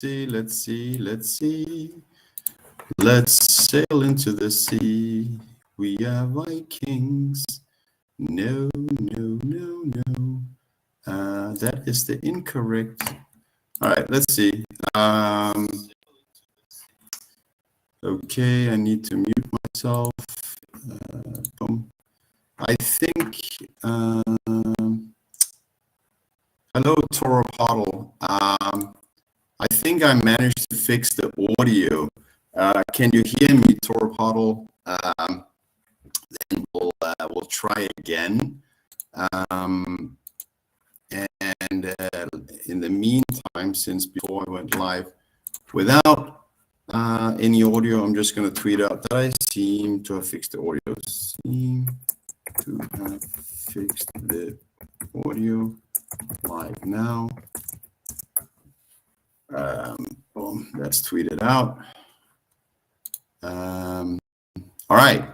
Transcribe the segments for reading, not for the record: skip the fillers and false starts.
see. Let's sail into the sea. We are Vikings. No. That is the incorrect. All right, let's see. Okay, I need to mute myself. Boom. I think. Hello, Toro Pottle. I think I managed to fix the audio. Can you hear me, Toro Pottle? Then we'll try again. And in the meantime, since before I went live without any audio, I'm just going to tweet out that I seem to have fixed the audio. Seem to have fixed the audio live now. Boom, that's tweeted out. All right.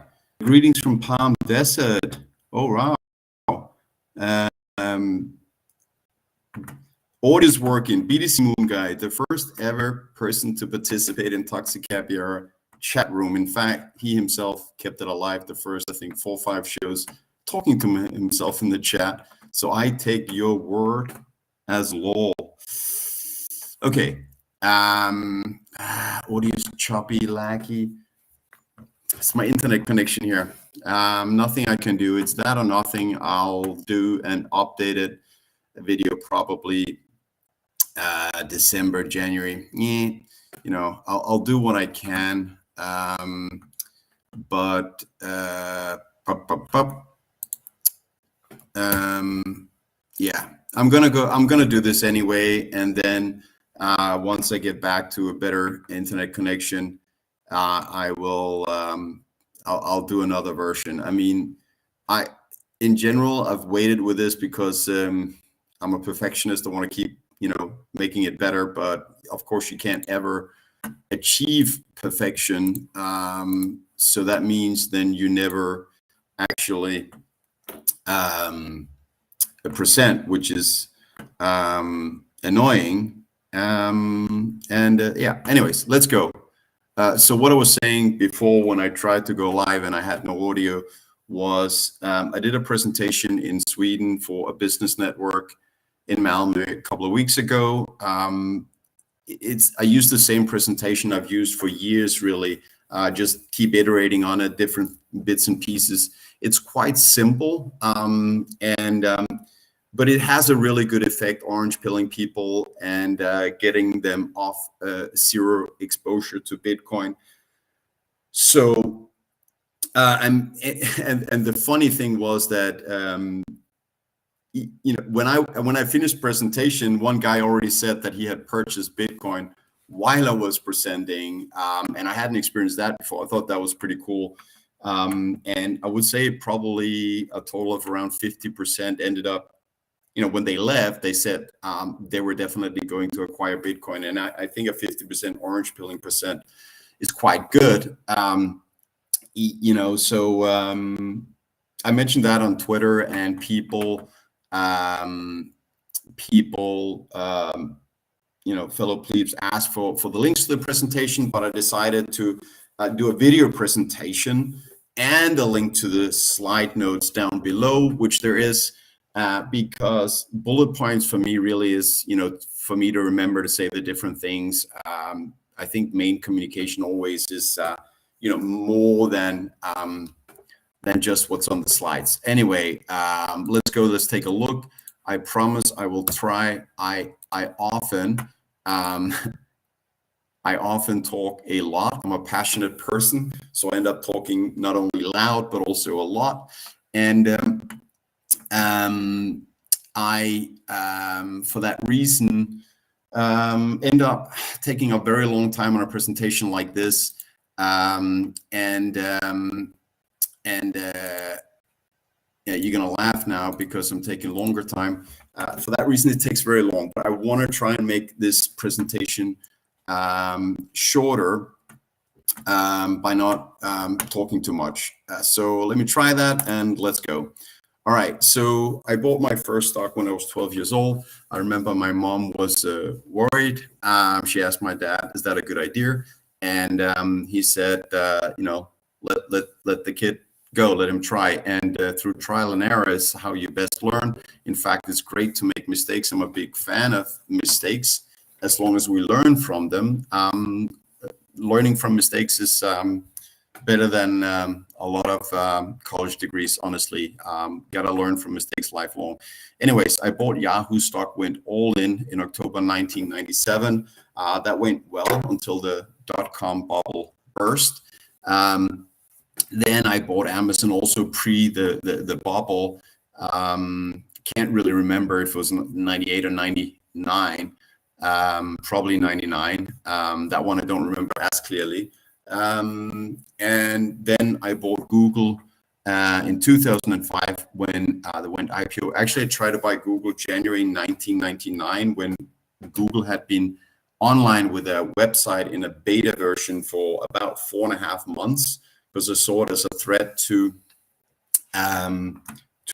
Greetings from Palm Desert. Oh, wow. Audio's working. BTC Moon Guy, the first ever person to participate in Toxic Happy Hour chat room. In fact, he himself kept it alive the first, I think, 4 or 5 shows, talking to himself in the chat. So I take your word as law. Okay. Audio's choppy, laggy. It's my internet connection here. Nothing I can do. It's that or nothing. I'll do an updated video probably December, January. You know, I'll do what I can. Yeah, I'm gonna do this anyway, and then once I get back to a better internet connection, I will I'll do another version. I mean, in general I've waited with this because I'm a perfectionist. I want to keep, you know, making it better, but of course you can't ever achieve perfection. So that means then you never actually present, which is annoying. Yeah, anyways, let's go. So what I was saying before when I tried to go live and I had no audio was I did a presentation in Sweden for a business network in Malmö a couple of weeks ago. I used the same presentation I've used for years, really. Just keep iterating on it, different bits and pieces. It's quite simple, but it has a really good effect, orange pilling people and getting them off zero exposure to Bitcoin. So, and the funny thing was that, you know, when I finished presentation, one guy already said that he had purchased Bitcoin while I was presenting, and I hadn't experienced that before. I thought that was pretty cool. And I would say probably a total of around 50% ended up, you know, when they left, they said they were definitely going to acquire Bitcoin. And I think a 50% orange pilling percent is quite good. You know, so I mentioned that on Twitter, and people, you know, fellow plebes asked for the links to the presentation, but I decided to do a video presentation and a link to the slide notes down below, which there is, because bullet points for me really is, you know, for me to remember to say the different things. I think main communication always is, you know, more than just what's on the slides. Anyway, let's go. Let's take a look. I promise I will try. I often talk a lot. I'm a passionate person, so I end up talking not only loud but also a lot. And I, for that reason, end up taking a very long time on a presentation like this. Yeah, you're gonna laugh now because I'm taking longer time. For that reason, it takes very long. But I want to try and make this presentation shorter by not talking too much. So let me try that, and let's go. All right, so I bought my first stock when I was 12 years old. I remember my mom was worried. She asked my dad, "Is that a good idea?" And he said, let the kid go, let him try. And through trial and error is how you best learn. In fact, it's great to make mistakes. I'm a big fan of mistakes as long as we learn from them. Learning from mistakes is better than a lot of college degrees, honestly. Gotta learn from mistakes lifelong. Anyways, I bought Yahoo stock, went all in October 1997. That went well until the dot-com bubble burst. Then I bought Amazon also pre the bubble. Can't really remember if it was 98 or 99. Probably 99. That one I don't remember as clearly. And then I bought Google in 2005 when they went IPO. Actually, I tried to buy Google January 1999 when Google had been online with a website in a beta version for about 4.5 months, because I saw it as a threat to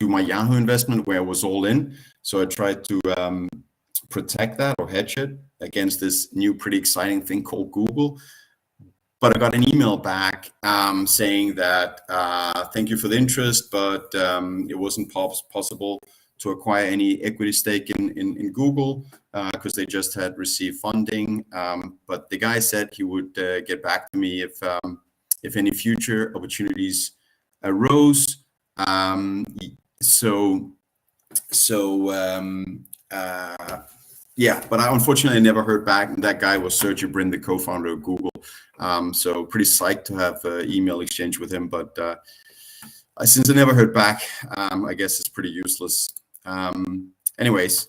my Yahoo investment where I was all in. So I tried to protect that or hedge it against this new pretty exciting thing called Google. But I got an email back saying that thank you for the interest, but it wasn't possible to acquire any equity stake in Google because they just had received funding. But the guy said he would get back to me if any future opportunities arose. Yeah, but I unfortunately never heard back. That guy was Sergey Brin, the co-founder of Google. So pretty psyched to have an email exchange with him. But since I never heard back, I guess it's pretty useless. Anyways,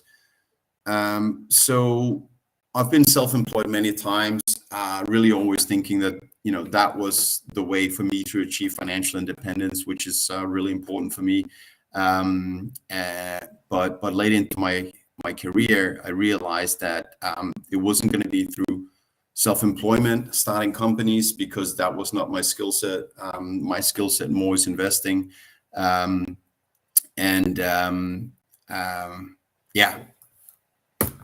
so I've been self-employed many times, really always thinking that, that was the way for me to achieve financial independence, which is really important for me. But late into my career, I realized that it wasn't going to be through self-employment, starting companies, because that was not my skill set. My skill set more is investing. Yeah,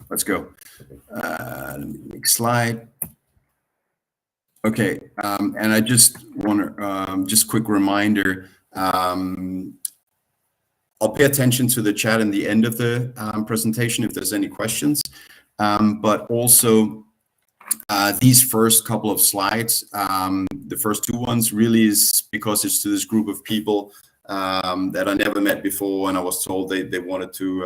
let's go. Next slide. Okay, and I just want to, just quick reminder, I'll pay attention to the chat in the end of the presentation if there's any questions, but also these first couple of slides, the first two ones really is because it's to this group of people that I never met before, and I was told they wanted to,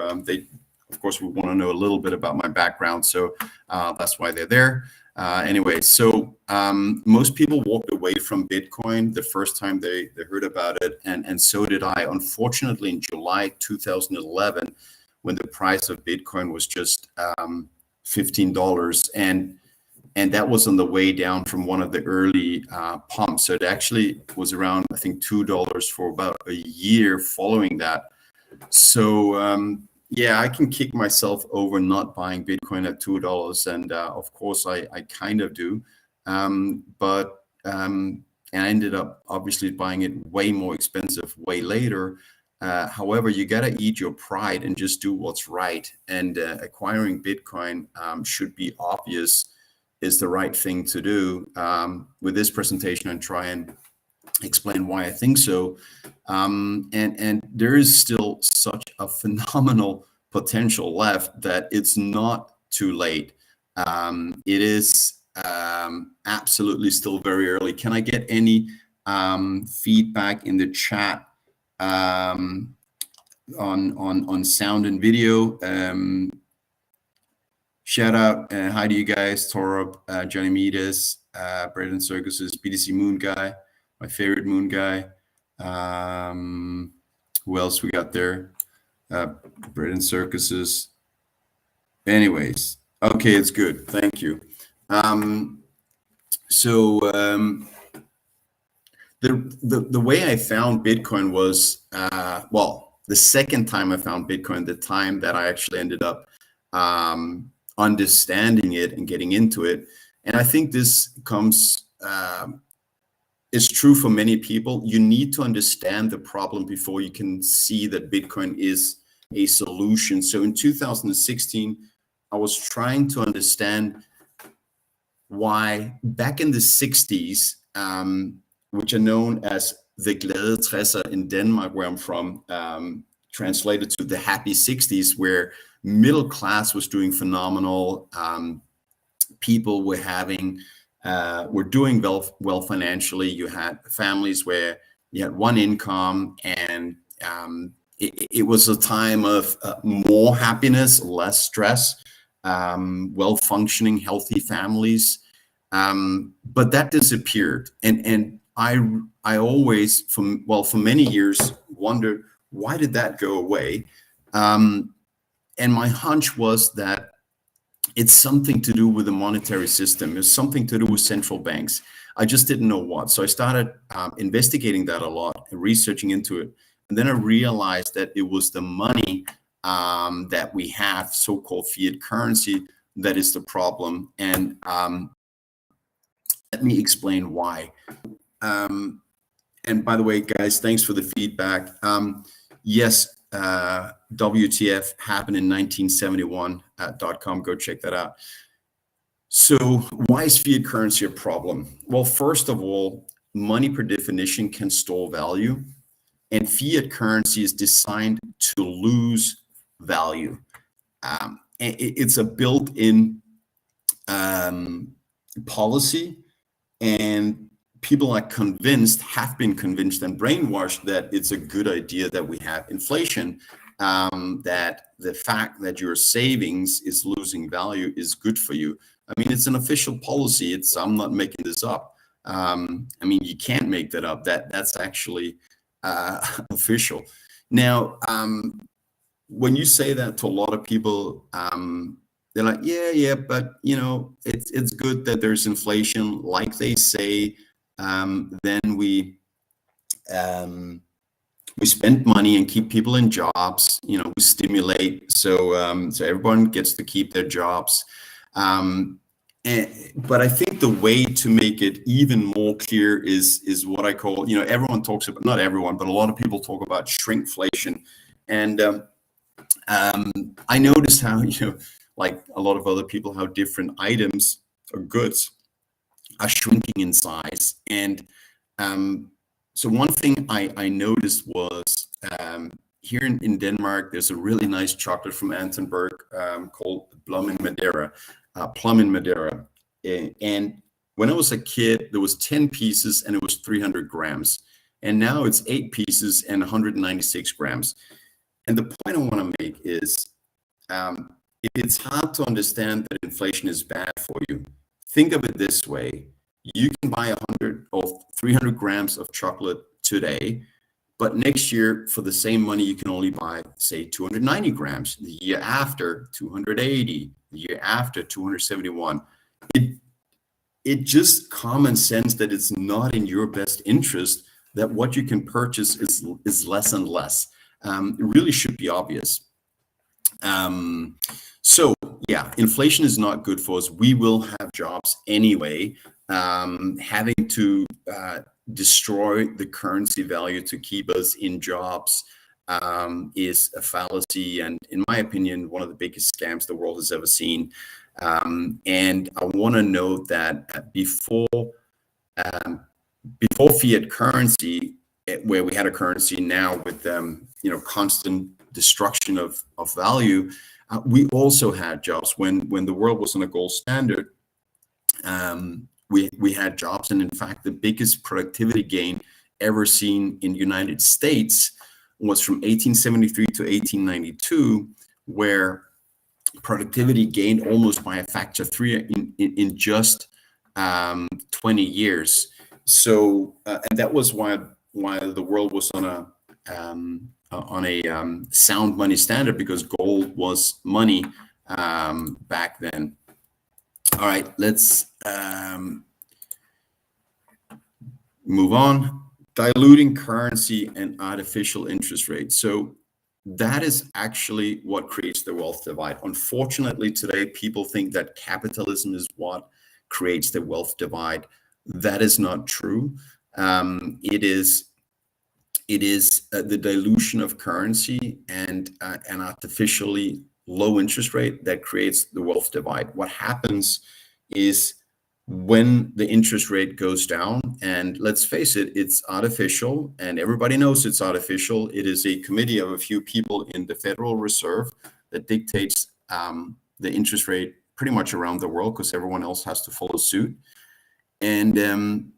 of course, we want to know a little bit about my background, so that's why they're there. Anyway, so most people walked away from Bitcoin the first time they heard about it, and so did I. Unfortunately, in July 2011, when the price of Bitcoin was just $15, and that was on the way down from one of the early pumps. So it actually was around, I think, $2 for about a year following that. So yeah, I can kick myself over not buying Bitcoin at $2, and of course I kind of do, but I ended up obviously buying it way more expensive way later. However, you gotta eat your pride and just do what's right, and acquiring Bitcoin should be obvious is the right thing to do. With this presentation, and try and explain why I think so. And there is still such a phenomenal potential left that it's not too late. It is absolutely still very early. Can I get any feedback in the chat on sound and video? Shout out, hi to you guys, Torub, Johnny Medes, Braden Circuses, BTC Moon Guy, my favorite Moon Guy. Who else we got there? Braden Circuses. Anyways, okay, it's good. Thank you. The way I found Bitcoin was, well, the second time I found Bitcoin, the time that I actually ended up understanding it and getting into it. And I think this comes is true for many people. You need to understand the problem before you can see that Bitcoin is a solution. So in 2016, I was trying to understand why back in the 60s, which are known as the glade 60'er in Denmark, where I'm from, translated to the happy 60s, where middle class was doing phenomenal. People were having, were doing well financially. You had families where you had one income, and it was a time of more happiness, less stress, well-functioning, healthy families. But that disappeared, and I always, for many years, wondered, why did that go away? And my hunch was that it's something to do with the monetary system. It's something to do with central banks. I just didn't know what. So I started investigating that a lot and researching into it. And then I realized that it was the money that we have, so-called fiat currency, that is the problem. And let me explain why. And by the way, guys, thanks for the feedback. Yes, WTF happened in 1971.com. Go check that out. So why is fiat currency a problem? Well, first of all, money per definition can store value, and fiat currency is designed to lose value. It's a built-in policy, and people are convinced, have been convinced and brainwashed that it's a good idea that we have inflation, that the fact that your savings is losing value is good for you. I mean, it's an official policy. I'm not making this up. I mean, you can't make that up. That's actually official. Now, when you say that to a lot of people, they're like, yeah, but you know, it's good that there's inflation, like they say. Then we spend money and keep people in jobs. You know, we stimulate, so everyone gets to keep their jobs. But I think the way to make it even more clear is what I call, you know, everyone talks about, not everyone, but a lot of people talk about shrinkflation. And I noticed how, you know, like a lot of other people, how different items or goods are shrinking in size. And so one thing I noticed was here in Denmark, there's a really nice chocolate from Antenberg called Plum in Madeira. And when I was a kid, there was 10 pieces and it was 300 grams. And now it's 8 pieces and 196 grams. And the point I want to make is it's hard to understand that inflation is bad for you. Think of it this way. You can buy 100 or 300 grams of chocolate today, but next year for the same money, you can only buy, say, 290 grams. The year after, 280. The year after, 271. It just common sense that it's not in your best interest that what you can purchase is less and less. It really should be obvious. So yeah, inflation is not good for us. We will have jobs anyway. Having to destroy the currency value to keep us in jobs is a fallacy, and in my opinion, one of the biggest scams the world has ever seen. And I want to note that before fiat currency, where we had a currency now with you know, constant destruction of value, we also had jobs when the world was on a gold standard. We had jobs, and in fact, the biggest productivity gain ever seen in the United States was from 1873 to 1892, where productivity gained almost by a factor of 3 in just 20 years. So, and that was why the world was on a sound money standard, because gold was money back then. All right, let's move on. Diluting currency and artificial interest rates. So that is actually what creates the wealth divide. Unfortunately, today, people think that capitalism is what creates the wealth divide. That is not true. It is the dilution of currency and an artificially low interest rate that creates the wealth divide. What happens is when the interest rate goes down, and let's face it, it's artificial, and everybody knows it's artificial. It is a committee of a few people in the Federal Reserve that dictates the interest rate pretty much around the world because everyone else has to follow suit. And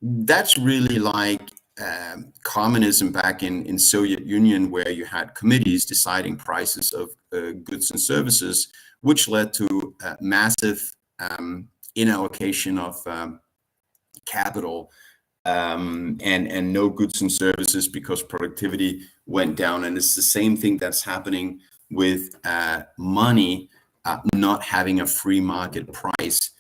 that's really like communism back in Soviet Union, where you had committees deciding prices of goods and services, which led to massive inallocation of capital and no goods and services because productivity went down. And it's the same thing that's happening with money not having a free market price.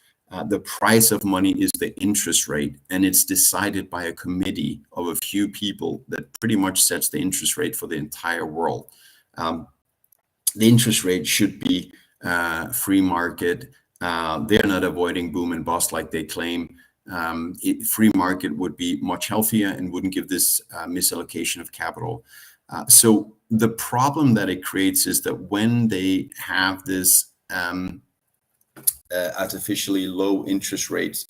The price of money is the interest rate, and it's decided by a committee of a few people that pretty much sets the interest rate for the entire world. The interest rate should be free market. They're not avoiding boom and bust like they claim. Free market would be much healthier and wouldn't give this misallocation of capital. So the problem that it creates is that when they have this artificially low interest rates,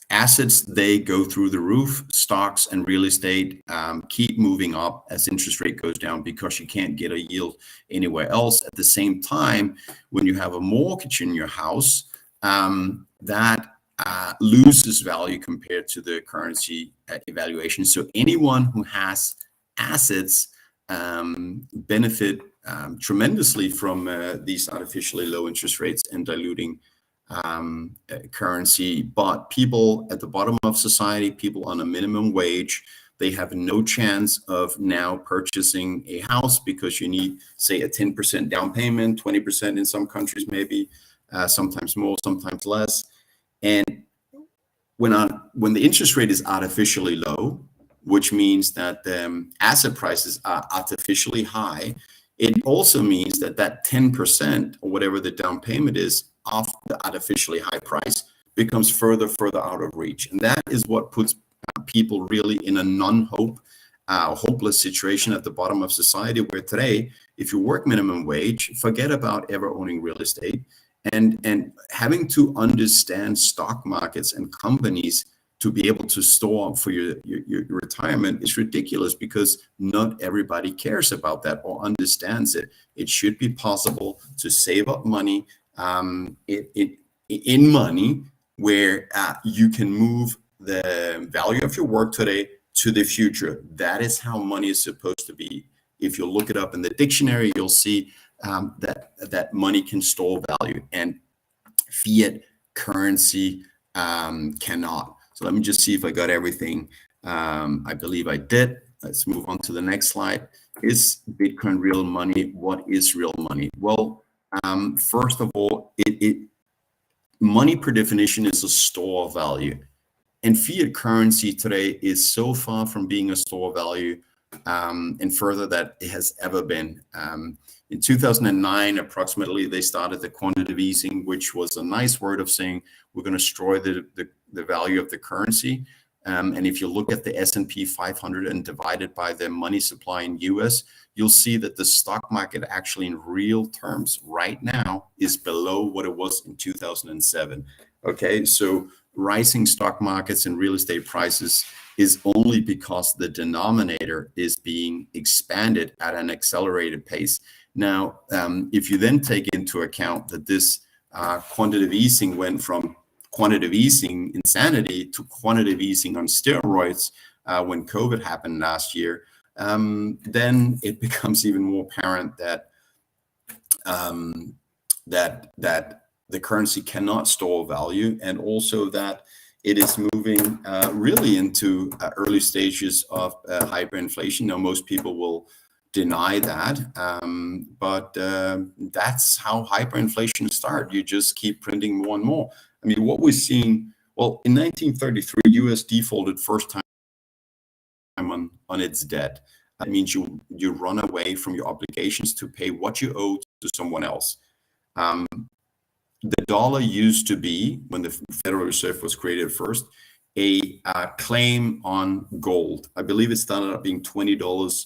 assets, they go through the roof. Stocks and real estate keep moving up as interest rate goes down because you can't get a yield anywhere else. At the same time, when you have a mortgage in your house, that loses value compared to the currency evaluation. So anyone who has assets benefit tremendously from these artificially low interest rates and diluting currency. But people at the bottom of society, people on a minimum wage, they have no chance of now purchasing a house because you need, say, a 10% down payment, 20% in some countries, maybe sometimes more, sometimes less. And when the interest rate is artificially low, which means that the asset prices are artificially high, it also means that that 10% or whatever the down payment is of the artificially high price becomes further out of reach. And that is what puts people really in a hopeless situation at the bottom of society, where today, if you work minimum wage, forget about ever owning real estate. And having to understand stock markets and companies to be able to store for your retirement is ridiculous, because not everybody cares about that or understands it. It should be possible to save up money in money where you can move the value of your work today to the future. That is how money is supposed to be. If you look it up in the dictionary, you'll see that money can store value, and fiat currency cannot. So let me just see if I got everything. I believe I did. Let's move on to the next slide. Is Bitcoin real money? What is real money? Well, first of all, money per definition is a store of value. And fiat currency today is so far from being a store of value and further that it has ever been. In 2009, approximately, they started the quantitative easing, which was a nice word of saying we're going to destroy the value of the currency. And if you look at the S&P 500 and divide it by the money supply in US, you'll see that the stock market actually in real terms right now is below what it was in 2007. Okay, so rising stock markets and real estate prices is only because the denominator is being expanded at an accelerated pace. Now, if you then take into account that this quantitative easing went from quantitative easing insanity to quantitative easing on steroids when COVID happened last year, then it becomes even more apparent that that the currency cannot store value, and also that it is moving really into early stages of hyperinflation. Now, most people will deny that, but that's how hyperinflation starts. You just keep printing more and more. I mean, what we're seeing, well, in 1933, US defaulted first time on its debt. That means you run away from your obligations to pay what you owe to someone else. The dollar used to be, when the Federal Reserve was created first, a claim on gold. I believe it started up being $20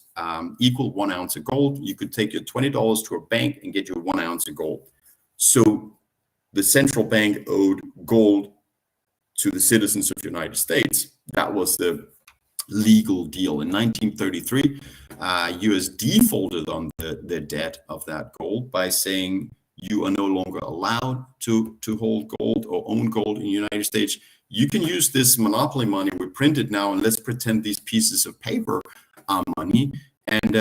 equal 1 ounce of gold. You could take your $20 to a bank and get your 1 ounce of gold. So the central bank owed gold to the citizens of the United States. That was the legal deal. In 1933, US defaulted on the debt of that gold by saying you are no longer allowed to hold gold or own gold in the United States. You can use this monopoly money we printed now, and let's pretend these pieces of paper are money, and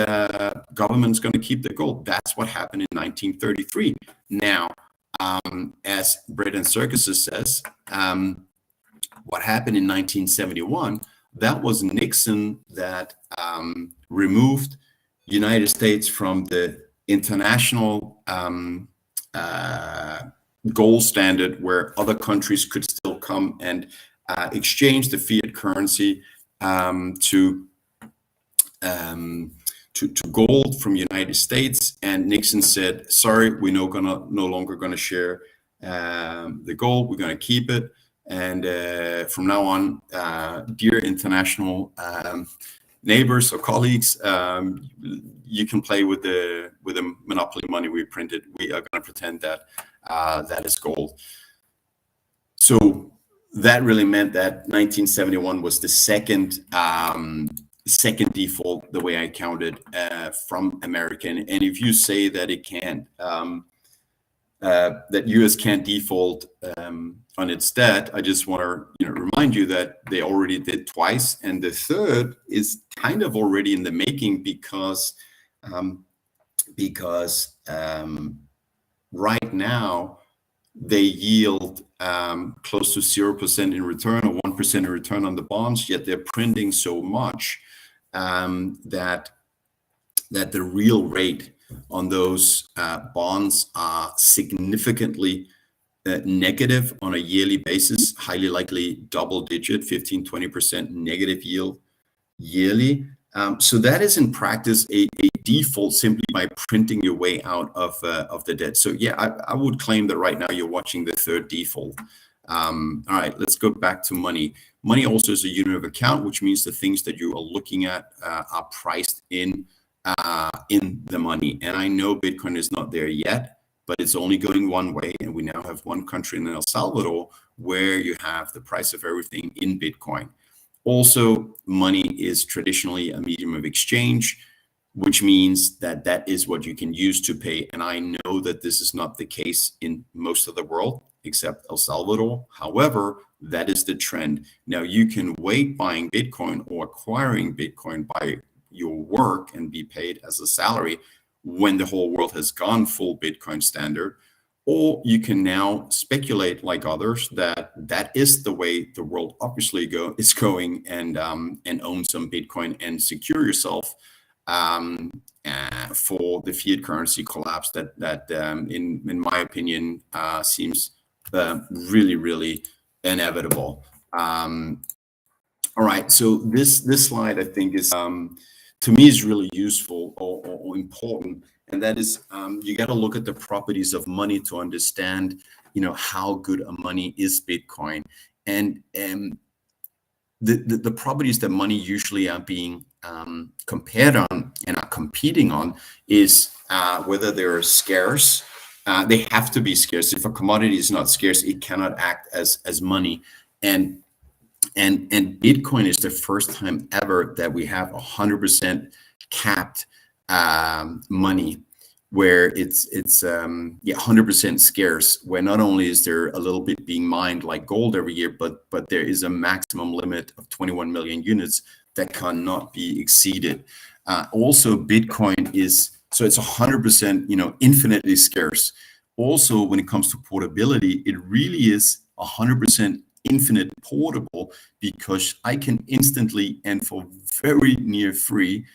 government's going to keep the gold. That's what happened in 1933. Now, as Bread and Circuses says, what happened in 1971, that was Nixon that removed United States from the international gold standard, where other countries could still come and exchange the fiat currency to gold from United States. And Nixon said, sorry, we're no longer gonna share the gold, we're gonna keep it. And from now on, dear international neighbors or colleagues, you can play with the monopoly money we printed. We are going to pretend that that is gold. So that really meant that 1971 was the second default, the way I counted, from American. And if you say that it can't, that US can't default on its debt, I just want to remind you that they already did twice, and the third is kind of already in the making, because right now they yield close to 0% in return or 1% in return on the bonds, yet they're printing so much that the real rate on those bonds are significantly negative on a yearly basis, highly likely double digit, 15-20% negative yield yearly. So that is in practice a default simply by printing your way out of the debt. So yeah, I would claim that right now you're watching the third default. All right, let's go back to money. Money also is a unit of account, which means the things that you are looking at are priced in the money. And I know Bitcoin is not there yet, but it's only going one way. And we now have one country in El Salvador where you have the price of everything in Bitcoin. Also, money is traditionally a medium of exchange, which means that that is what you can use to pay. And I know that this is not the case in most of the world, except El Salvador. However, that is the trend. Now, you can wait buying Bitcoin or acquiring Bitcoin by your work and be paid as a salary when the whole world has gone full Bitcoin standard. Or you can now speculate like others that that is the way the world obviously is going, and own some Bitcoin and secure yourself for the fiat currency collapse that in my opinion seems really, really inevitable. All right, so this slide I think is to me is really useful or important. And that is, you got to look at the properties of money to understand, how good a money is Bitcoin. And the properties that money usually are being compared on and are competing on is whether they're scarce. They have to be scarce. If a commodity is not scarce, it cannot act as money. And Bitcoin is the first time ever that we have 100% capped money, where it's 100% scarce, where not only is there a little bit being mined like gold every year, but there is a maximum limit of 21 million units that cannot be exceeded. Also, Bitcoin is, so it's 100%, infinitely scarce. Also, when it comes to portability, it really is 100% infinite portable, because I can instantly and for very near free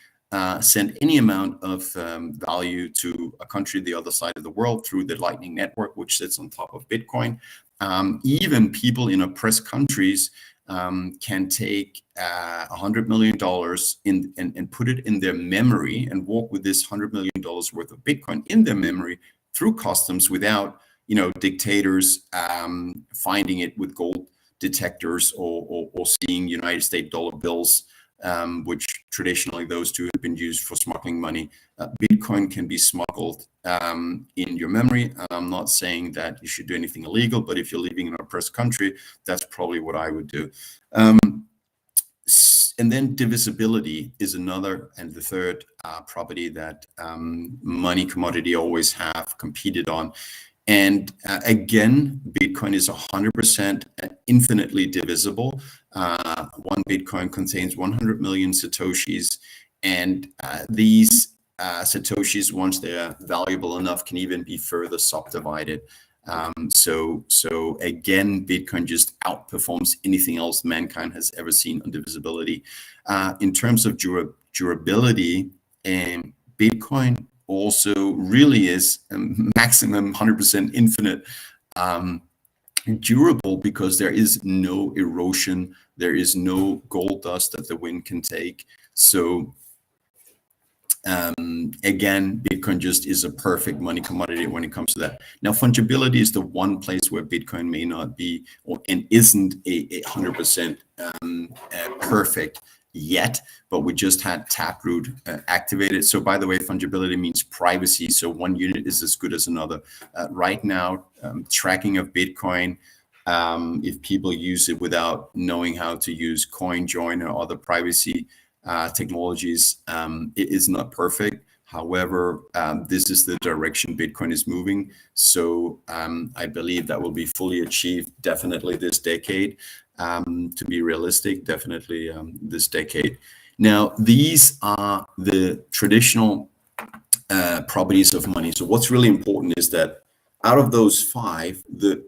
send any amount of value to a country the other side of the world through the Lightning Network, which sits on top of Bitcoin. Even people in oppressed countries can take $100 million and put it in their memory and walk with this $100 million worth of Bitcoin in their memory through customs without, dictators finding it with gold detectors or seeing United States dollar bills, which traditionally those two have been used for smuggling money. Bitcoin can be smuggled in your memory. And I'm not saying that you should do anything illegal, but if you're living in a oppressed country, that's probably what I would do. And then divisibility is another and the third property that money commodity always have competed on. And again, Bitcoin is 100% infinitely divisible. One Bitcoin contains 100 million Satoshis, and these Satoshis, once they're valuable enough, can even be further subdivided. So again, Bitcoin just outperforms anything else mankind has ever seen on divisibility. In terms of durability, Bitcoin also really is maximum 100% infinite durable, because there is no erosion, there is no gold dust that the wind can take. So again, Bitcoin just is a perfect money commodity when it comes to that. Now, fungibility is the one place where Bitcoin may not be and isn't a 100% perfect yet, but we just had Taproot activated. So by the way, fungibility means privacy. So one unit is as good as another. Right now, tracking of Bitcoin, if people use it without knowing how to use CoinJoin or other privacy technologies, it is not perfect. However, this is the direction Bitcoin is moving. So I believe that will be fully achieved definitely this decade. To be realistic, definitely this decade. Now, these are the traditional properties of money. So what's really important is that out of those five, the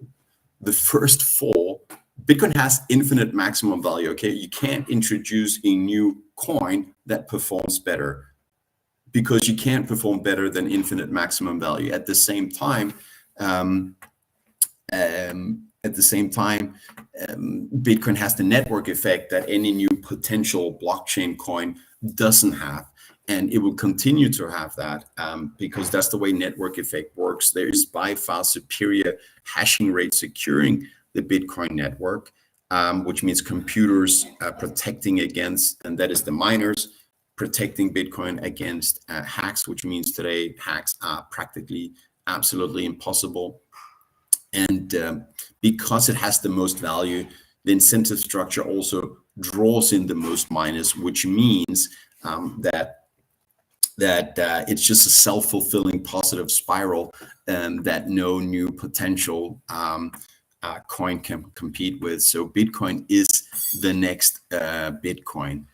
first four, Bitcoin has infinite maximum value. Okay, you can't introduce a new coin that performs better, because you can't perform better than infinite maximum value. At the same time, Bitcoin has the network effect that any new potential blockchain coin doesn't have, and it will continue to have that because that's the way network effect works. There is by far superior hashing rate securing the Bitcoin network, which means computers protecting against, and that is the miners protecting Bitcoin against hacks, which means today hacks are practically absolutely impossible. And because it has the most value, the incentive structure also draws in the most miners, which means that it's just a self-fulfilling positive spiral that no new potential coin can compete with. So Bitcoin is the next Bitcoin.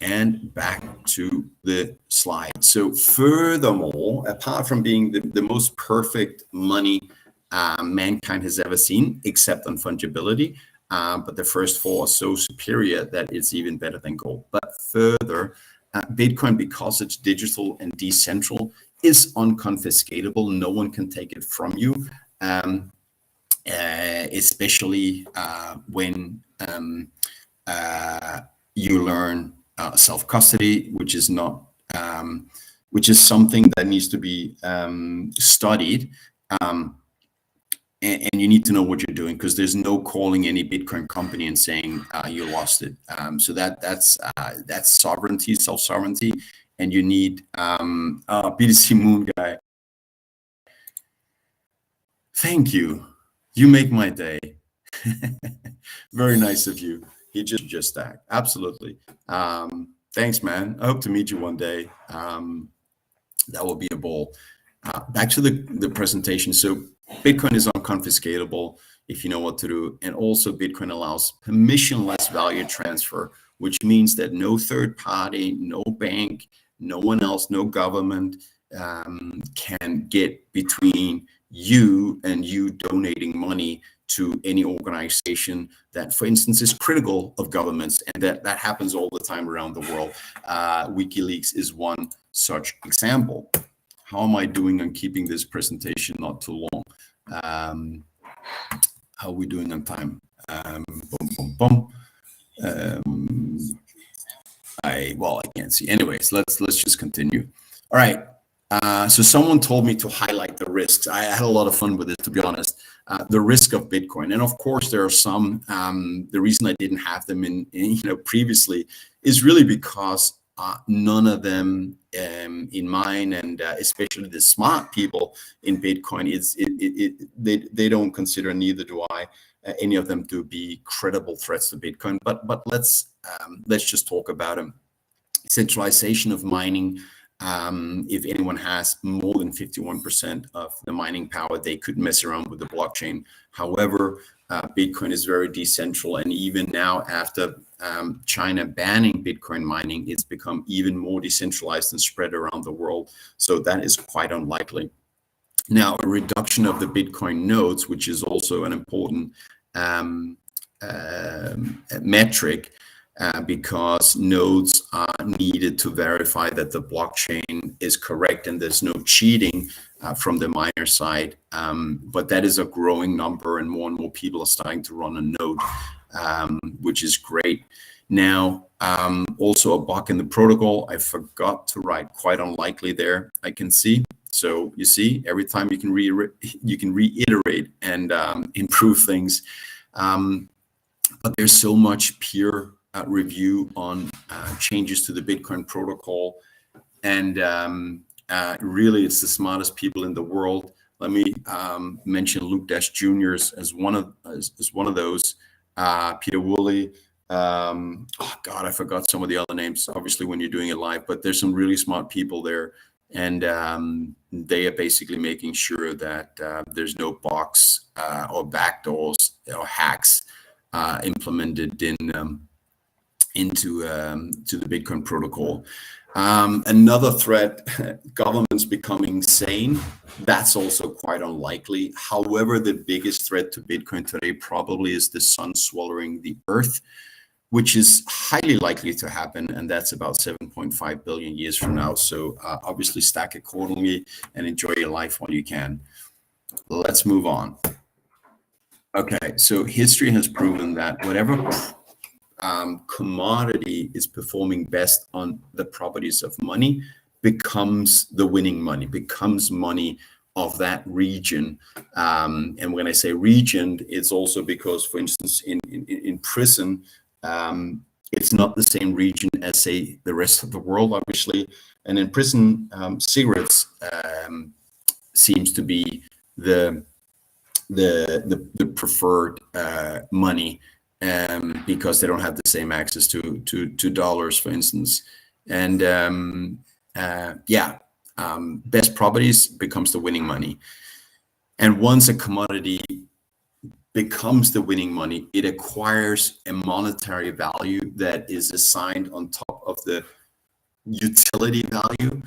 And back to the slide. So furthermore, apart from being the most perfect money mankind has ever seen, except on fungibility, but the first four are so superior that it's even better than gold. But further, Bitcoin, because it's digital and decentral, is unconfiscatable. No one can take it from you, especially when you learn self-custody, which is not, which is something that needs to be studied. And you need to know what you're doing, because there's no calling any Bitcoin company and saying you lost it. So that's sovereignty, self-sovereignty, and you need BTC Moon guy. Thank you. You make my day. Very nice of you. He just stacked. Absolutely. Thanks, man. I hope to meet you one day. That will be a ball. Back to the presentation. So Bitcoin is unconfiscatable if you know what to do. And also Bitcoin allows permissionless value transfer, which means that no third party, no bank, no one else, no government can get between you and you donating money to any organization that, for instance, is critical of governments. And that happens all the time around the world. WikiLeaks is one such example. How am I doing on keeping this presentation not too long? How are we doing on time? I can't see. Anyways, let's just continue. All right. So someone told me to highlight the risks. I had a lot of fun with it, to be honest. The risk of Bitcoin, and of course there are some. The reason I didn't have them in previously is really because none of them in mine, and especially the smart people in Bitcoin, they don't consider, neither do I, any of them to be credible threats to Bitcoin. But let's just talk about them. Centralization of mining. If anyone has more than 51% of the mining power, they could mess around with the blockchain. However, Bitcoin is very decentral, and even now, after China banning Bitcoin mining, it's become even more decentralized and spread around the world. So that is quite unlikely. Now, a reduction of the Bitcoin nodes, which is also an important metric, because nodes are needed to verify that the blockchain is correct and there's no cheating from the miner side. But that is a growing number, and more people are starting to run a node, which is great. Now, also a bug in the protocol. I forgot to write quite unlikely there, I can see. So you see, every time you can reiterate and improve things. But there's so much peer review on changes to the Bitcoin protocol, and really it's the smartest people in the world. Let me mention Luke Dash Jr. as one of those. Peter Woolley. Oh God, I forgot some of the other names. Obviously, when you're doing it live, but there's some really smart people there, and they are basically making sure that there's no box or backdoors or hacks implemented into the Bitcoin protocol. Another threat, governments becoming sane. That's also quite unlikely. However, the biggest threat to Bitcoin today probably is the sun swallowing the earth, which is highly likely to happen, and that's about 7.5 billion years from now. So obviously stack accordingly and enjoy your life while you can. Let's move on. Okay, so history has proven that whatever commodity is performing best on the properties of money becomes the winning money, becomes money of that region. And when I say region, it's also because, for instance, in prison, it's not the same region as, say, the rest of the world, obviously. And in prison, cigarettes seems to be the preferred money, because they don't have the same access to dollars, for instance. And best properties becomes the winning money. And once a commodity becomes the winning money, it acquires a monetary value that is assigned on top of the utility value,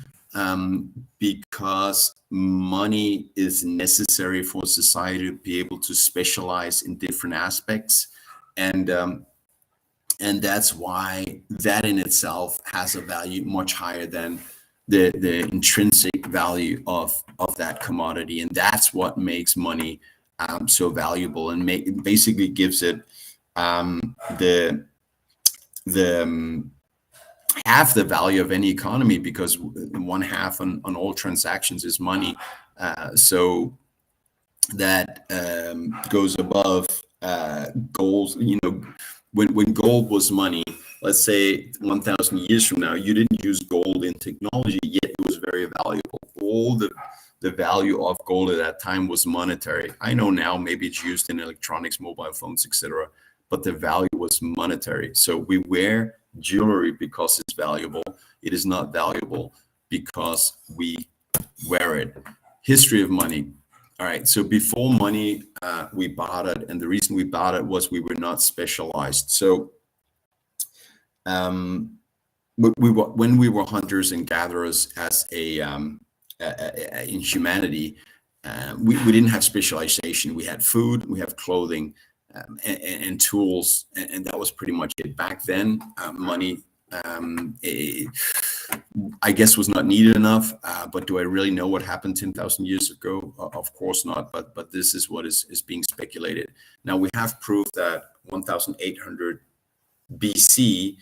because money is necessary for society to be able to specialize in different aspects. And that's why that in itself has a value much higher than the intrinsic value of that commodity. And that's what makes money so valuable, and basically gives it the half the value of any economy, because 1/2 on all transactions is money. So that goes above gold. When gold was money, let's say 1,000 years from now, you didn't use gold in technology, yet it was very valuable. All the value of gold at that time was monetary. I know now maybe it's used in electronics, mobile phones, etc., but the value was monetary. So we wear jewelry because it's valuable. It is not valuable because we wear it. History of money. All right, so before money, we bartered, and the reason we bartered was we were not specialized. So when we were hunters and gatherers as in humanity, we didn't have specialization. We had food, we have clothing, and tools, and that was pretty much it. Back then, money, I guess, was not needed enough. But do I really know what happened 10,000 years ago? Of course not. But this is what is being speculated. Now we have proof that 1,800 BC,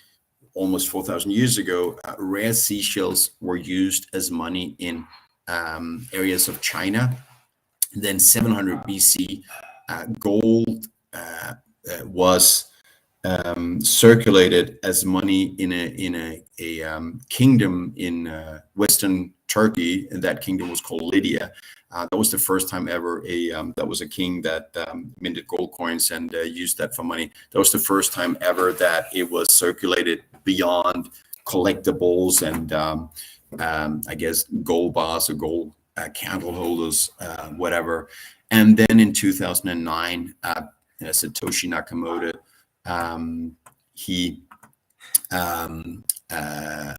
almost 4,000 years ago, rare seashells were used as money in areas of China. And then 700 BC, gold was circulated as money in a kingdom in Western Turkey, and that kingdom was called Lydia. That was the first time ever that was a king that minted gold coins and used that for money. That was the first time ever that it was circulated beyond collectibles and I guess gold bars or gold candle holders, whatever. And then in 2009, Satoshi Nakamoto, he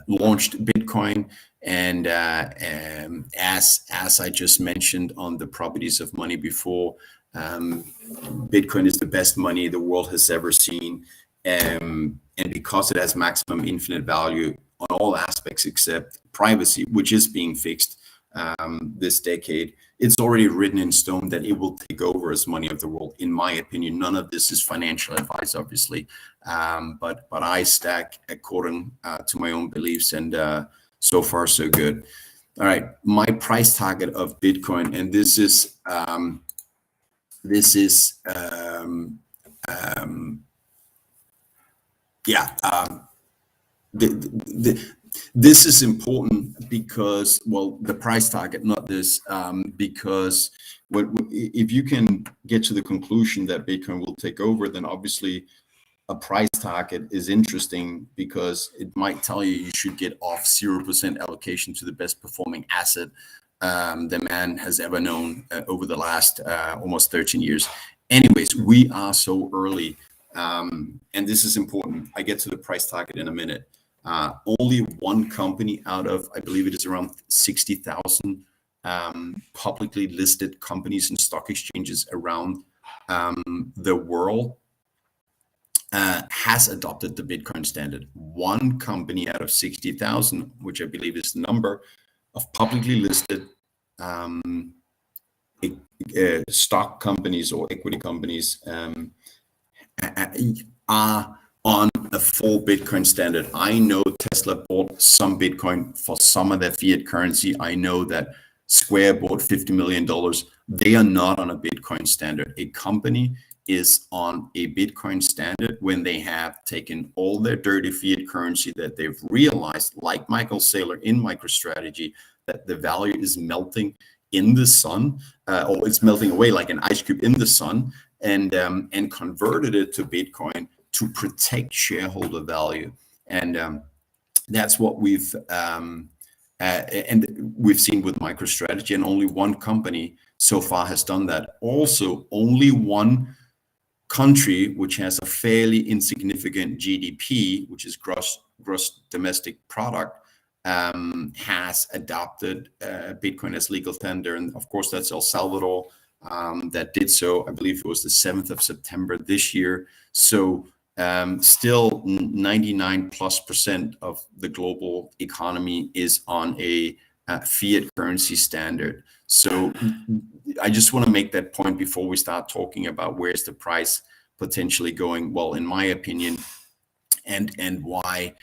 launched Bitcoin, and as I just mentioned on the properties of money before, Bitcoin is the best money the world has ever seen, and because it has maximum infinite value on all aspects except privacy, which is being fixed this decade, it's already written in stone that it will take over as money of the world. In my opinion, none of this is financial advice, obviously, but I stack according to my own beliefs, and so far so good. All right, my price target of Bitcoin, and this is this is important because, well, the price target, not this, because if you can get to the conclusion that Bitcoin will take over, then obviously a price target is interesting because it might tell you should get off 0% allocation to the best performing asset the man has ever known over the last almost 13 years. Anyways, we are so early, and this is important. I get to the price target in a minute. Only one company out of, I believe it is around 60,000 publicly listed companies and stock exchanges around the world has adopted the Bitcoin standard. One company out of 60,000, which I believe is the number of publicly listed stock companies or equity companies, are on a full Bitcoin standard. I know Tesla bought some Bitcoin for some of their fiat currency. I know that Square bought $50 million. They are not on a Bitcoin standard. A company is on a Bitcoin standard when they have taken all their dirty fiat currency that they've realized, like Michael Saylor in MicroStrategy, that the value is melting in the sun, or it's melting away like an ice cube in the sun, and converted it to Bitcoin to protect shareholder value. And that's what we've seen with MicroStrategy, and only one company so far has done that. Also, only one country which has a fairly insignificant GDP, which is gross domestic product, has adopted Bitcoin as legal tender, and of course that's El Salvador. That did so, I believe it was the 7th of September this year. So still 99+% of the global economy is on a fiat currency standard. So I just want to make that point before we start talking about where's the price potentially going. Well, in my opinion, and why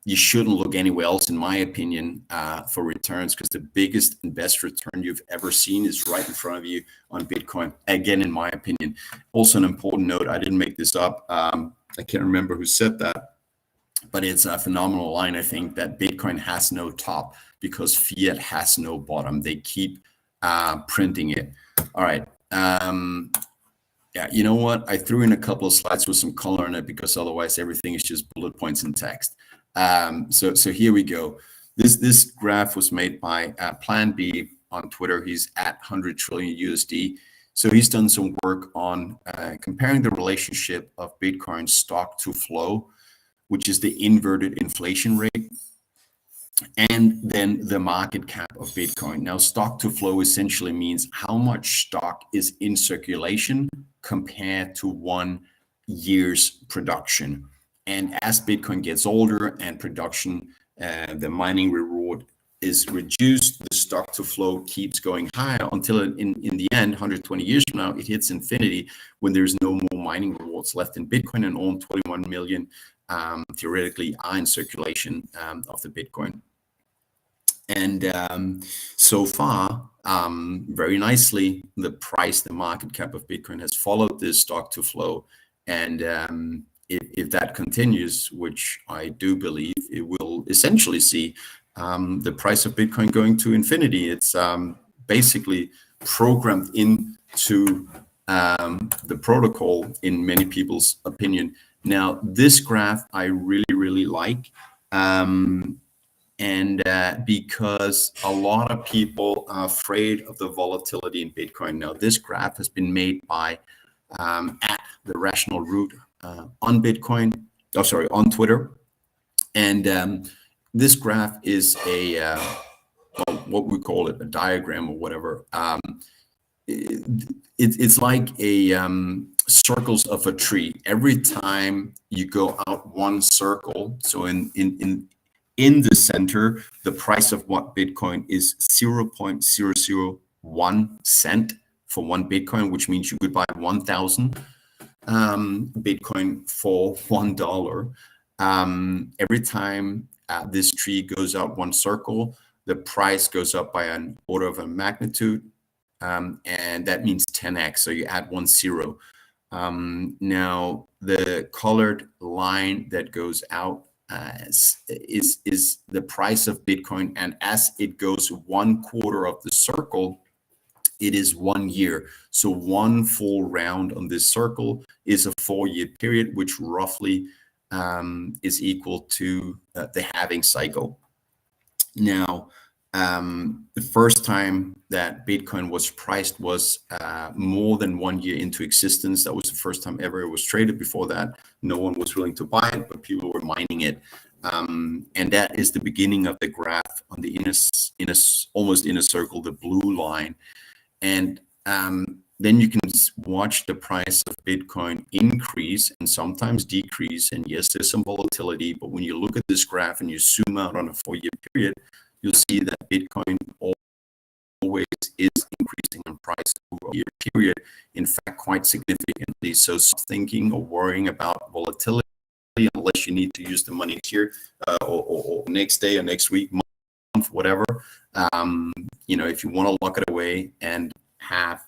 you shouldn't look anywhere else, in my opinion, for returns, because the biggest and best return you've ever seen is right in front of you on Bitcoin. Again, in my opinion. Also, an important note, I didn't make this up. I can't remember who said that, but it's a phenomenal line, I think, that Bitcoin has no top because fiat has no bottom. They keep printing it. All right. Yeah, you know what? I threw in a couple of slides with some color in it because otherwise everything is just bullet points in text. So here we go. This graph was made by Plan B on Twitter. He's at 100 trillion USD. So he's done some work on comparing the relationship of Bitcoin stock to flow, which is the inverted inflation rate, and then the market cap of Bitcoin. Now, stock to flow essentially means how much stock is in circulation compared to 1 year's production. And as Bitcoin gets older and production, the mining reward is reduced, the stock to flow keeps going higher until in the end, 120 years from now, it hits infinity when there's no more mining rewards left in Bitcoin, and only 21 million theoretically are in circulation of the Bitcoin. And so far, very nicely, the market cap of Bitcoin has followed this stock to flow. And if that continues, which I do believe, it will essentially see the price of Bitcoin going to infinity. It's basically programmed into the protocol in many people's opinion. Now, this graph I really, really like. And because a lot of people are afraid of the volatility in Bitcoin. Now, this graph has been made by at the Rational Root on Bitcoin, on Twitter. And this graph is what we call it, a diagram or whatever. It's like circles of a tree. Every time you go out one circle, so in the center, the price of what Bitcoin is 0.001 cent for one Bitcoin, which means you could buy 1,000 Bitcoin for $1. Every time this tree goes out one circle, the price goes up by an order of a magnitude, and that means 10x. So you add 1 0. Now the colored line that goes out is the price of Bitcoin, and as it goes 1/4 of the circle, it is 1 year. So one full round on this circle is a 4-year period, which roughly is equal to the halving cycle. Now, the first time that Bitcoin was priced was more than 1 year into existence. That was the first time ever it was traded. Before that, no one was willing to buy it, but people were mining it. And that is the beginning of the graph on the almost inner circle, the blue line. And then you can watch the price of Bitcoin increase and sometimes decrease. And yes, there's some volatility, but when you look at this graph and you zoom out on a 4-year period, you'll see that Bitcoin always is increasing in price over a year period, in fact, quite significantly. So stop thinking or worrying about volatility unless you need to use the money next year or next day or next week, month, whatever. If you want to lock it away and have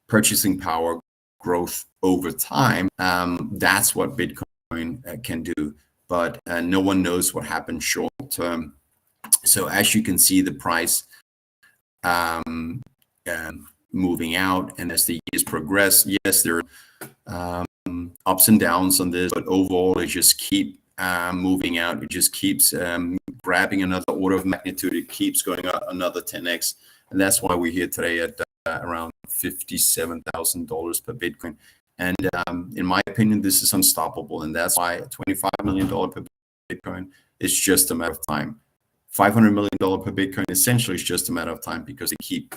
purchasing power growth over time, that's what Bitcoin can do. But no one knows what happens short term. So as you can see, the price moving out, and as the years progress, yes, there are ups and downs on this, but overall it just keeps moving out. It just keeps grabbing another order of magnitude. It keeps going up another 10x, and that's why we're here today at around $57,000 per Bitcoin. And in my opinion, this is unstoppable, and that's why $25 million per Bitcoin is just a matter of time. $500 million per Bitcoin essentially is just a matter of time because they keep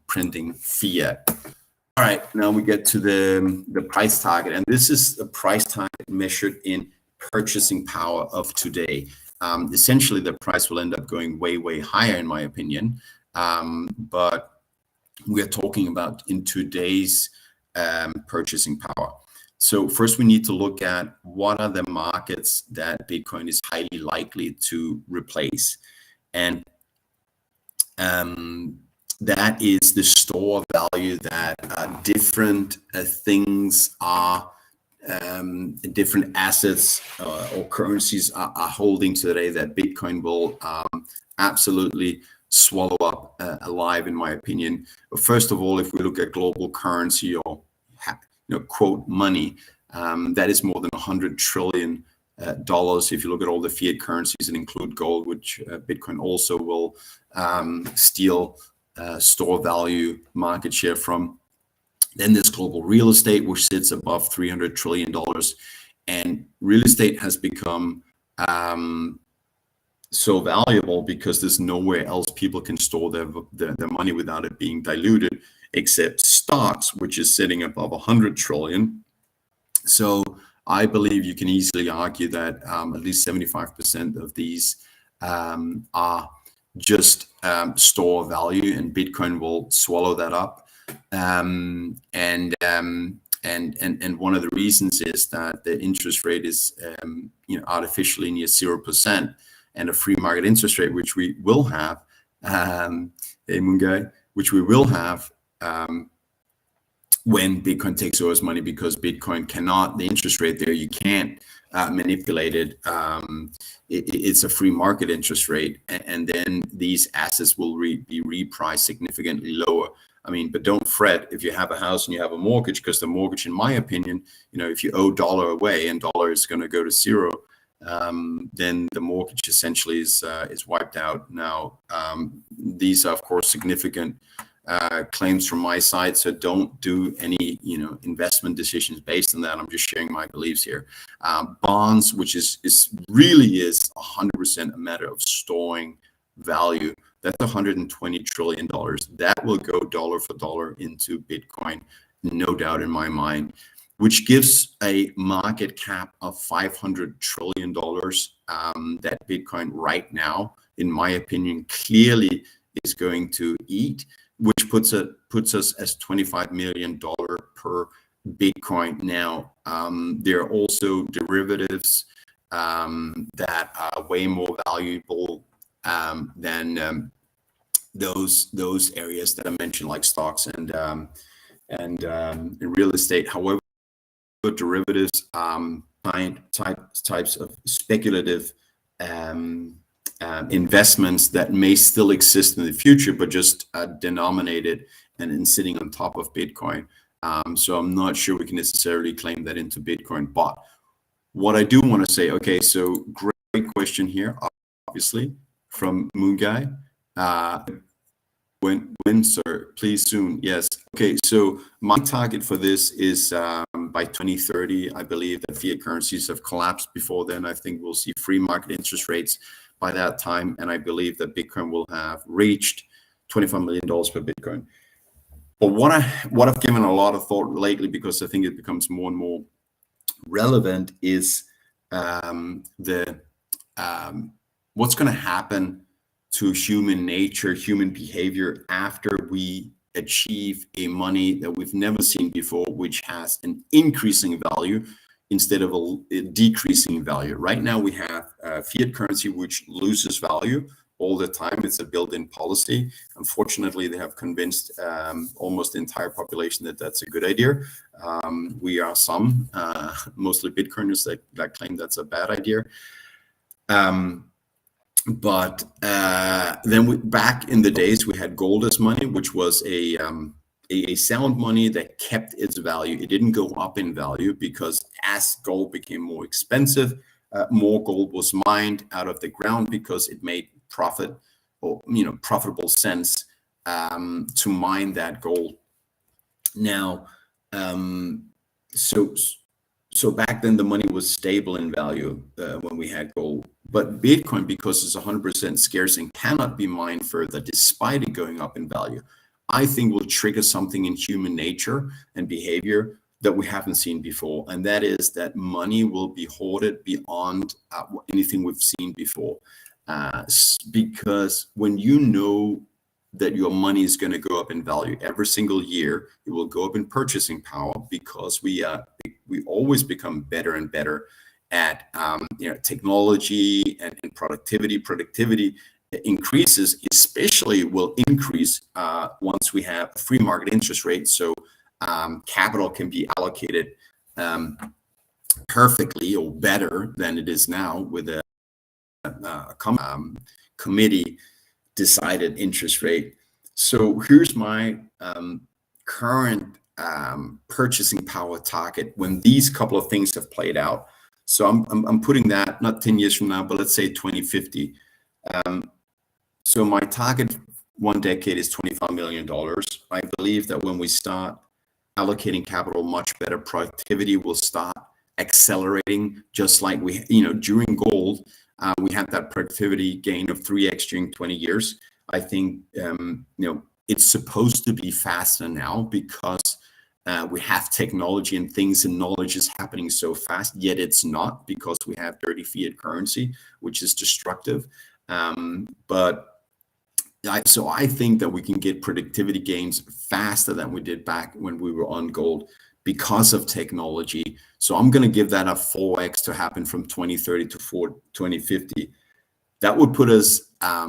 printing fiat. All right, now we get to the price target, and this is the price target measured in purchasing power of today. Essentially, the price will end up going way, way higher, in my opinion. But we're talking about in today's purchasing power. So first we need to look at what are the markets that Bitcoin is highly likely to replace. And that is the store value that different things are, different assets or currencies are holding today that Bitcoin will absolutely swallow up alive, in my opinion. But first of all, if we look at global currency or quote money, that is more than $100 trillion. If you look at all the fiat currencies and include gold, which Bitcoin also will steal store value market share from. Then there's global real estate, which sits above $300 trillion. And real estate has become so valuable because there's nowhere else people can store their money without it being diluted, except stocks, which is sitting above 100 trillion. So I believe you can easily argue that at least 75% of these are just store value, and Bitcoin will swallow that up. And one of the reasons is that the interest rate is artificially near 0%. and a free market interest rate, which we will have, hey, Moon Guy, which we will have when Bitcoin takes over as money, because Bitcoin cannot, the interest rate there, you can't manipulate it. It's a free market interest rate, and then these assets will be repriced significantly lower. I mean, but don't fret if you have a house and you have a mortgage, because the mortgage, in my opinion, if you owe dollar away and dollar is going to go to zero, then the mortgage essentially is wiped out. Now, these are of course significant claims from my side, so don't do any investment decisions based on that. I'm just sharing my beliefs here. Bonds, which is really 100% a matter of storing value. That's $120 trillion. That will go dollar for dollar into Bitcoin, no doubt in my mind, which gives a market cap of $500 trillion that Bitcoin right now, in my opinion, clearly is going to eat, which puts us as $25 million per Bitcoin. Now, there are also derivatives that are way more valuable than those areas that I mentioned, like stocks and real estate. However, derivatives, types of speculative investments that may still exist in the future, but just denominated and sitting on top of Bitcoin. So I'm not sure we can necessarily claim that into Bitcoin. But what I do want to say, okay, so great question here, obviously, from Moon Guy. When, sir? Please soon. Yes. Okay. So my target for this is by 2030. I believe that fiat currencies have collapsed before then. I think we'll see free market interest rates by that time, and I believe that Bitcoin will have reached $25 million per Bitcoin. But what I've given a lot of thought lately, because I think it becomes more and more relevant, is what's going to happen to human nature, human behavior, after we achieve a money that we've never seen before, which has an increasing value instead of a decreasing value. Right now we have fiat currency, which loses value all the time. It's a built-in policy. Unfortunately, they have convinced almost the entire population that that's a good idea. We are some, mostly Bitcoiners, that claim that's a bad idea. But then back in the days, we had gold as money, which was a sound money that kept its value. It didn't go up in value, because as gold became more expensive, more gold was mined out of the ground, because it made profit, or profitable sense to mine that gold. Now, so back then the money was stable in value when we had gold. But Bitcoin, because it's 100% scarce and cannot be mined further despite it going up in value, I think will trigger something in human nature and behavior that we haven't seen before. And that is that money will be hoarded beyond anything we've seen before. Because when you know that your money is going to go up in value every single year, it will go up in purchasing power, because we always become better and better at technology and productivity. Productivity increases, especially will increase once we have a free market interest rate. So capital can be allocated perfectly, or better than it is now, with a committee decided interest rate. So here's my current purchasing power target when these couple of things have played out. So I'm putting that not 10 years from now, but let's say 2050. So my target 1 decade is $25 million. I believe that when we start allocating capital much better, productivity will start accelerating, just like we, during gold, we had that productivity gain of 3x during 20 years. I think, it's supposed to be faster now, because we have technology and things, and knowledge is happening so fast, yet it's not, because we have dirty fiat currency, which is destructive. So I think that we can get productivity gains faster than we did back when we were on gold, because of technology. So I'm going to give that a 4x to happen from 2030 to 2050. That would put us at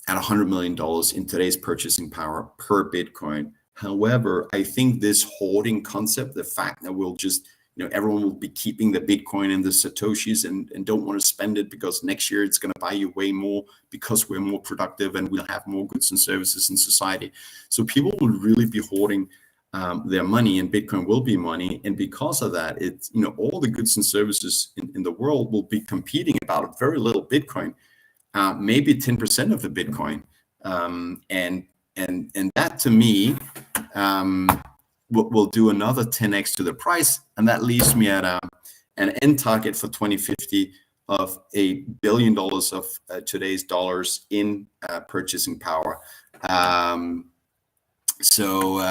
$100 million in today's purchasing power per Bitcoin. However, I think this hoarding concept, the fact that we'll just, everyone will be keeping the Bitcoin and the Satoshis and don't want to spend it because next year it's going to buy you way more because we're more productive and we'll have more goods and services in society. So people will really be hoarding their money, and Bitcoin will be money. And because of that, it's, all the goods and services in the world will be competing about very little Bitcoin, maybe 10% of the Bitcoin. And that to me will do another 10x to the price. And that leaves me at an end target for 2050 of $1 billion of today's dollars in purchasing power. So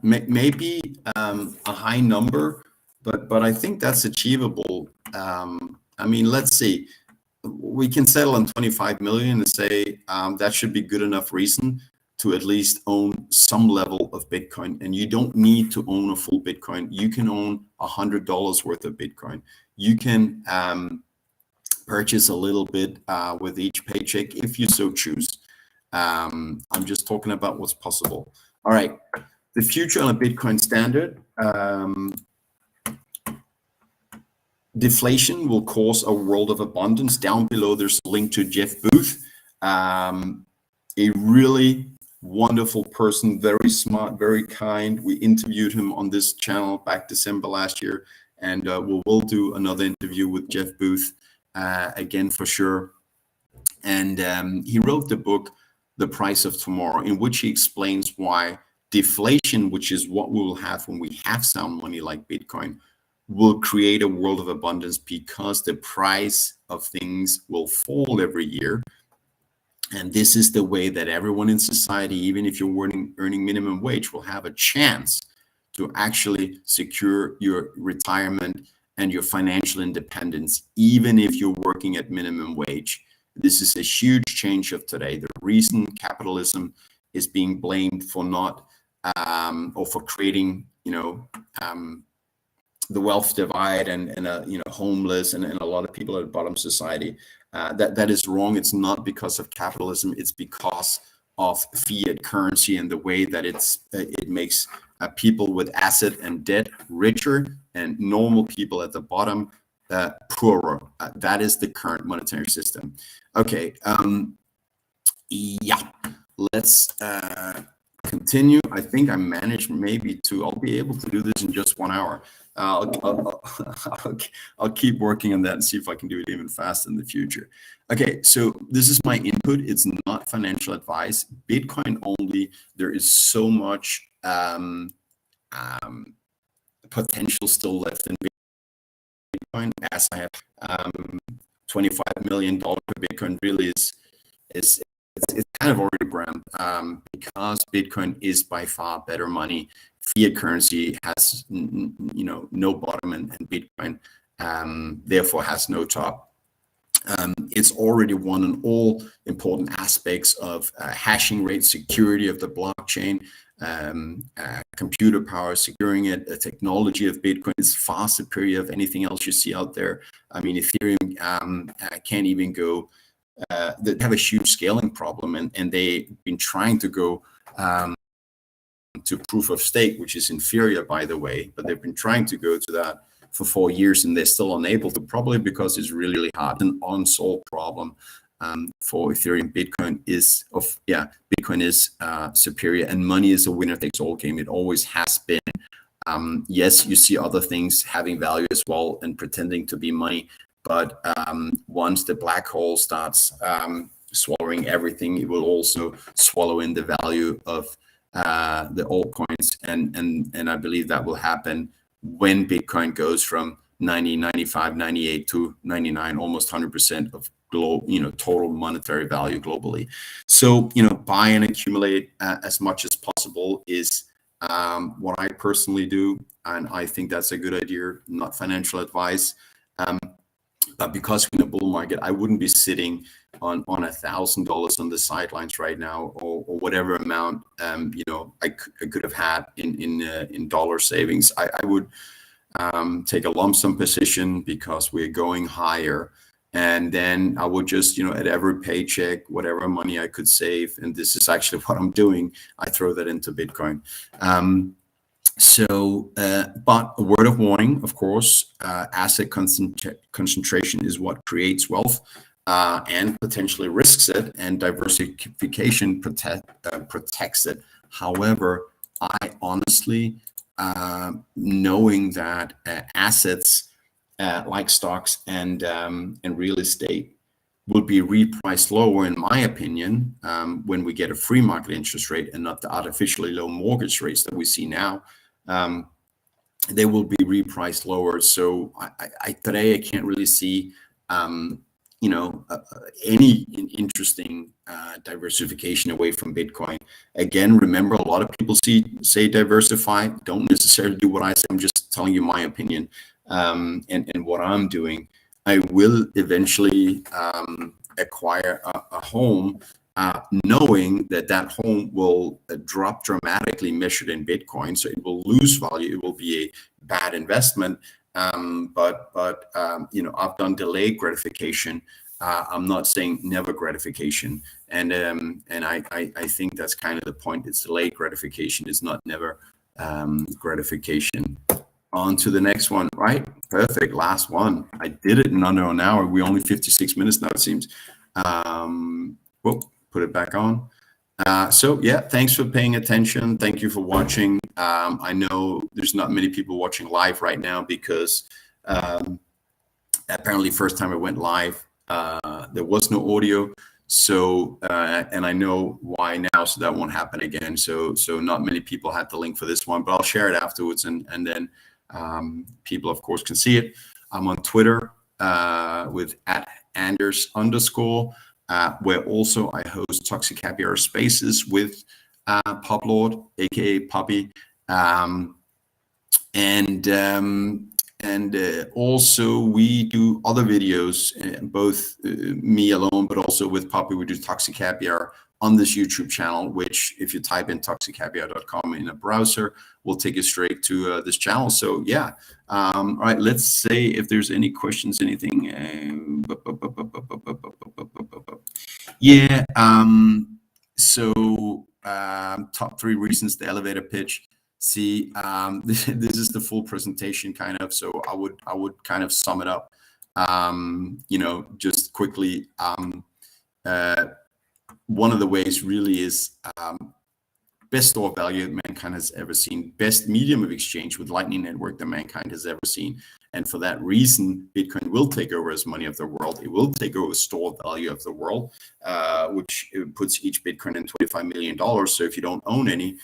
maybe a high number, but I think that's achievable. Let's see. We can settle on 25 million and say that should be good enough reason to at least own some level of Bitcoin. And you don't need to own a full Bitcoin. You can own $100 worth of Bitcoin. You can purchase a little bit with each paycheck if you so choose. I'm just talking about what's possible. All right, the future on a Bitcoin standard. Deflation will cause a world of abundance. Down below, there's a link to Jeff Booth, a really wonderful person, very smart, very kind. We interviewed him on this channel back December last year, and we will do another interview with Jeff Booth again for sure. And he wrote the book, The Price of Tomorrow, in which he explains why deflation, which is what we will have when we have sound money like Bitcoin, will create a world of abundance because the price of things will fall every year. And this is the way that everyone in society, even if you're earning minimum wage, will have a chance to actually secure your retirement and your financial independence, even if you're working at minimum wage. This is a huge change of today. The reason capitalism is being blamed for not or for creating, the wealth divide and homeless and a lot of people at the bottom of society, that is wrong. It's not because of capitalism. It's because of fiat currency and the way that it makes people with asset and debt richer and normal people at the bottom poorer. That is the current monetary system. Okay. Yeah. Let's continue. I think I managed I'll be able to do this in just 1 hour. I'll keep working on that and see if I can do it even faster in the future. Okay, so this is my input. It's not financial advice. Bitcoin only. There is so much potential still left in Bitcoin. As I have $25 million for Bitcoin, really is it's kind of already brand because Bitcoin is by far better money. Fiat currency has no bottom, and Bitcoin therefore has no top. It's already won on all important aspects of hashing rate, security of the blockchain, computer power, securing it. The technology of Bitcoin is far superior of anything else you see out there. I mean, Ethereum can't even go. They have a huge scaling problem, and they've been trying to go to proof of stake, which is inferior, by the way, but they've been trying to go to that for 4 years, and they're still unable to, probably because it's really, really hard. An unsolved problem for Ethereum. Bitcoin is superior, and money is a winner takes all game. It always has been. Yes, you see other things having value as well and pretending to be money, but once the black hole starts swallowing everything, it will also swallow in the value of the altcoins, and I believe that will happen when Bitcoin goes from 90, 95, 98 to 99, almost 100% of total monetary value globally. So buy and accumulate as much as possible is what I personally do, and I think that's a good idea. Not financial advice. But because we're in a bull market, I wouldn't be sitting on $1,000 on the sidelines right now, or whatever amount I could have had in dollar savings. I would take a lump sum position because we're going higher. And then I would just, at every paycheck, whatever money I could save, and this is actually what I'm doing, I throw that into Bitcoin. But a word of warning, of course, asset concentration is what creates wealth and potentially risks it, and diversification protects it. However, I honestly, knowing that assets like stocks and real estate will be repriced lower, in my opinion, when we get a free market interest rate and not the artificially low mortgage rates that we see now. They will be repriced lower. So today I can't really see, any interesting diversification away from Bitcoin. Again, remember, a lot of people say diversify, don't necessarily do what I say. I'm just telling you my opinion and what I'm doing. I will eventually acquire a home, knowing that home will drop dramatically measured in Bitcoin, so it will lose value. It will be a bad investment. But I've done delayed gratification. I'm not saying never gratification, and I think that's kind of the point. It's delayed gratification. It's not never gratification. On to the next one, right? Perfect. Last one. I did it in under an hour. We're only 56 minutes now, it seems. Put it back on. So yeah, thanks for paying attention. Thank you for watching. I know there's not many people watching live right now because apparently first time I went live, there was no audio. So, and I know why now, so that won't happen again. So not many people had the link for this one, but I'll share it afterwards, and then people, of course, can see it. I'm on Twitter with @Anders_, where also I host Toxic Happy Hour Spaces with Poplord, aka Poppy, and also we do other videos, both me alone, but also with Poppy. We do Toxic Happy Hour on this YouTube channel, which if you type in toxichappyhour.com in a browser, will take you straight to this channel. So yeah, all right, let's say if there's any questions, anything. Yeah, top 3 reasons the elevator pitch. See, this is the full presentation kind of, so I would kind of sum it up, just quickly. One of the ways really is best store of value that mankind has ever seen, best medium of exchange with Lightning Network that mankind has ever seen. And for that reason, Bitcoin will take over as money of the world. It will take over store of value of the world, which puts each Bitcoin in $25 million. So if you don't own any,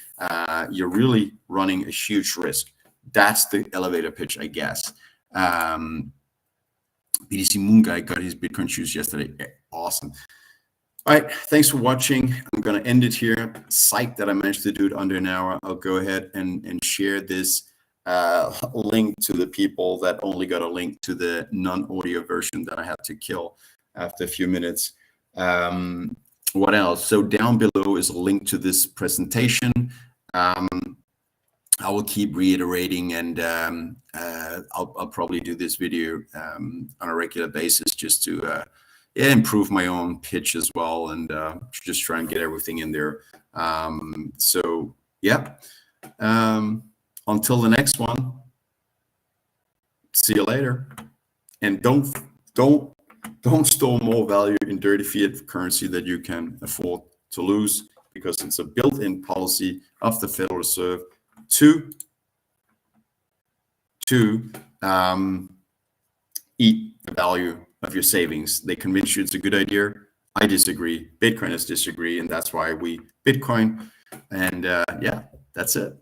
you're really running a huge risk. That's the elevator pitch, I guess. BTC Moon Guy got his Bitcoin shoes yesterday. Awesome. All right, thanks for watching. I'm going to end it here. Psyched that I managed to do it under an hour. I'll go ahead and share this link to the people that only got a link to the non-audio version that I had to kill after a few minutes. What else? So down below is a link to this presentation. I will keep reiterating, and I'll probably do this video on a regular basis just to improve my own pitch as well, and just try and get everything in there. So yeah, until the next one, see you later. And don't store more value in dirty fiat currency that you can afford to lose, because it's a built-in policy of the Federal Reserve to eat the value of your savings. They convince you it's a good idea. I disagree. Bitcoiners disagree, and that's why we Bitcoin. And yeah, that's it.